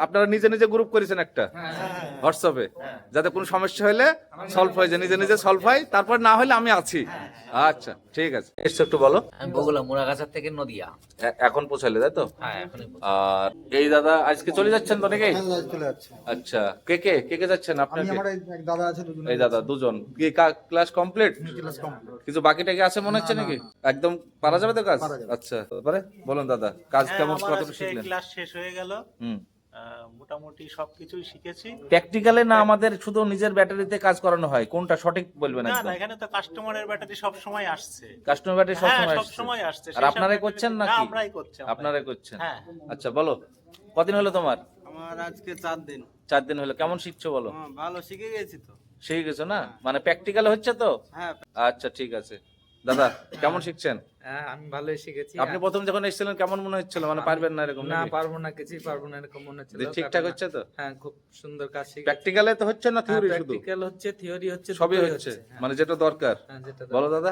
আপনারা নিজে নিজে গ্রুপ করেছেন একটা হোয়াটসঅ্যাপে, যাতে কোনো সমস্যা হলে সলভ হয়ে যায়, নিজে নিজে সলভ হয়, তারপর না হলে আমি আছি। আচ্ছা ঠিক আছে, এসছো একটু বলো। আমি বগুড়া মুরাগাছা থেকে নদিয়া। এখন পৌঁছালে তাই তো? হ্যাঁ এখনই পৌঁছে। আর এই দাদা আজকে চলে যাচ্ছেন তো নাকি? চলে যাচ্ছে। আচ্ছা, কে কে কে কে যাচ্ছেন আমি আপনাকে? আমার এক দাদা আছে, দুজন এই দাদা দুজন কি ক্লাস কমপ্লিট? Class complete. কিছু বাকি টাকি আছে মনে হচ্ছে নাকি? একদম পারা যাবে তো কাজ? পারা যাবে। আচ্ছা, তারপরে বলুন দাদা, কাজ কেমন, আমার কতটুকু আজকে শিখলেন? ক্লাস শেষ হয়ে গেল। হুম, মোটামুটি সবকিছুই শিখেছি। প্র্যাকটিক্যালে না আমাদের শুধু নিজের ব্যাটারিতে কাজ করানো হয়, কোনটা সঠিক বলবেন না একদম? না, এখানে তো কাস্টমারের ব্যাটারি সব সময় আসছে। কাস্টমার ব্যাটারি সব হ্যাঁ, সময় সব সময় আসছে। আর আপনারাই করছেন নাকি? আমরাই করছি। আপনারাই করছেন? হ্যাঁ। আচ্ছা বলো, কদিন হলো তোমার? আমার আজকে 4 দিন। 4 দিন হলো। কেমন শিখছো বলো? ভালো শিখে গেছি তো। শিখে গেছো না? মানে প্র্যাকটিক্যাল হচ্ছে তো? হ্যাঁ আচ্ছা ঠিক আছে। দাদা কেমন শিখছেন? হ্যাঁ আমি ভালোই শিখেছি। আপনি প্রথম যখন এসেছিলেন কেমন মনে হচ্ছিল, মানে পারবেন না এরকম না নাকি? পারবো না, কিছুই পারবো না এরকম মনে হচ্ছিল। ঠিকঠাক হচ্ছে তো? হ্যাঁ খুব সুন্দর কাজ শিখেছি। প্র্যাকটিক্যালে তো হচ্ছে না, থিওরি শুধু? প্র্যাকটিক্যাল হচ্ছে, থিওরি হচ্ছে, সবই দুটোই হচ্ছে, হ্যাঁ। মানে যেটা দরকার। হ্যাঁ, যেটা বলো দাদা,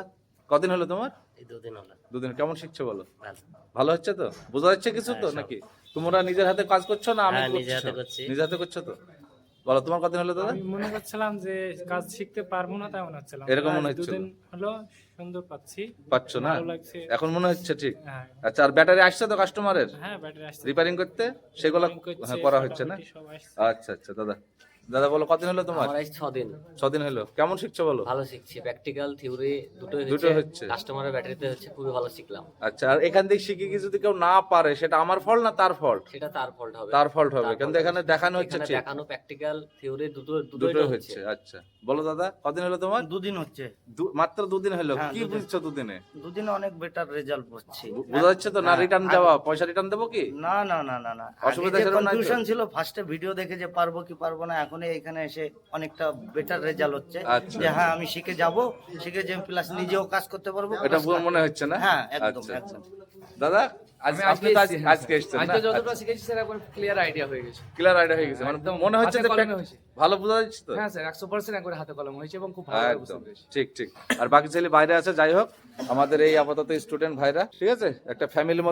কদিন হলো তোমার? এই দুদিন হলো। দুদিন। কেমন শিখছো বলো? ভালো। ভালো হচ্ছে তো? বোঝা যাচ্ছে কিছু তো হ্যাঁ, সব। নাকি? তোমরা নিজের হাতে কাজ করছো না আমি হ্যাঁ, করছি? নিজের হাতে করছি। নিজের হাতে করছো তো? বলো তোমার কদিন হলো দাদা? আমি মনে করছিলাম যে কাজ শিখতে পারবো না, তেমন হচ্ছিলাম। এরকম মনে প্রায় হচ্ছিল? দুদিন হলো সুন্দর পাচ্ছি, পাচ্ছ না? ভালো লাগছে। এখন মনে হচ্ছে ঠিক? হ্যাঁ আচ্ছা, আর ব্যাটারি আসছে তো কাস্টমারের হ্যাঁ, ব্যাটারি আসছে, রিপেয়ারিং করতে, সেগুলো রিপেয়ারিং করছে, হ্যাঁ, করা হচ্ছে না? মোটামুটি সব আসছে। আচ্ছা আচ্ছা দাদা, দাদা বলো কদিন হলো তোমার? আমার আজ 6 দিন। 6 দিন হলো। কেমন শিখছো বলো? ভালো শিখছি, প্র্যাকটিক্যাল থিওরি দুটোই দুটোই হচ্ছে। হচ্ছে। কাস্টমারের ব্যাটারিতে হচ্ছে, খুবই ভালো শিখলাম। আচ্ছা, আর এখান থেকে শিখে কি যদি কেউ না পারে, সেটা আমার ফল্ট না তার ফল্ট? সেটা তার ফল্ট হবে। তার ফল্ট হবে, তার কিন্তু fault এখানে হবে। দেখানো হচ্ছে এখানে ঠিক? দেখানো প্র্যাকটিক্যাল থিওরি দুটোই দুটোই হচ্ছে। হচ্ছে। আচ্ছা বলো দাদা, কদিন হলো তোমার? দুদিন হচ্ছে। মাত্র 2 দিন হলো। হ্যাঁ, কি দুদিন। বুঝছো দুদিনে? দুদিনে অনেক বেটার রেজাল্ট পাচ্ছি। বোঝা যাচ্ছে তো না? হ্যাঁ, রিটার্ন আগে- যাওয়া, পয়সা রিটার্ন দেবো কি? না না না না না, অসুবিধা আগে যে সেরকম নাই তো? কনফিউশন ছিল ফার্স্টে ভিডিও দেখে যে পারবো কি পারবো না, এখন এখানে এসে অনেকটা বেটার রেজাল্ট হচ্ছে। আচ্ছা। যে হ্যাঁ আমি শিখে যাব, শিখে যে প্লাস নিজেও কাজ করতে পারবো। এটা plus মনে হচ্ছে না? হ্যাঁ একদম আচ্ছা একদম। দাদা আপনি তো আজকে এসেছেন না? আজকে যতটা শিখেছি স্যার একবার ক্লিয়ার আইডিয়া হয়ে গেছে। ক্লিয়ার আইডিয়া হয়ে গেছে, মানে একদম মনে হচ্ছে হাতে যে কলমে হয়েছে। ভালো বোঝা যাচ্ছে তো? হ্যাঁ স্যার 100% একবার হাতে কলম হয়েছে এবং খুব ভালো বুঝতে একদম পেরেছি। ঠিক ঠিক। আর বাকি ছেলে বাইরে আছে, যাই হোক আমাদের এই আপাতত স্টুডেন্ট ভাইরা, ঠিক আছে, একটা ফ্যামিলির মতো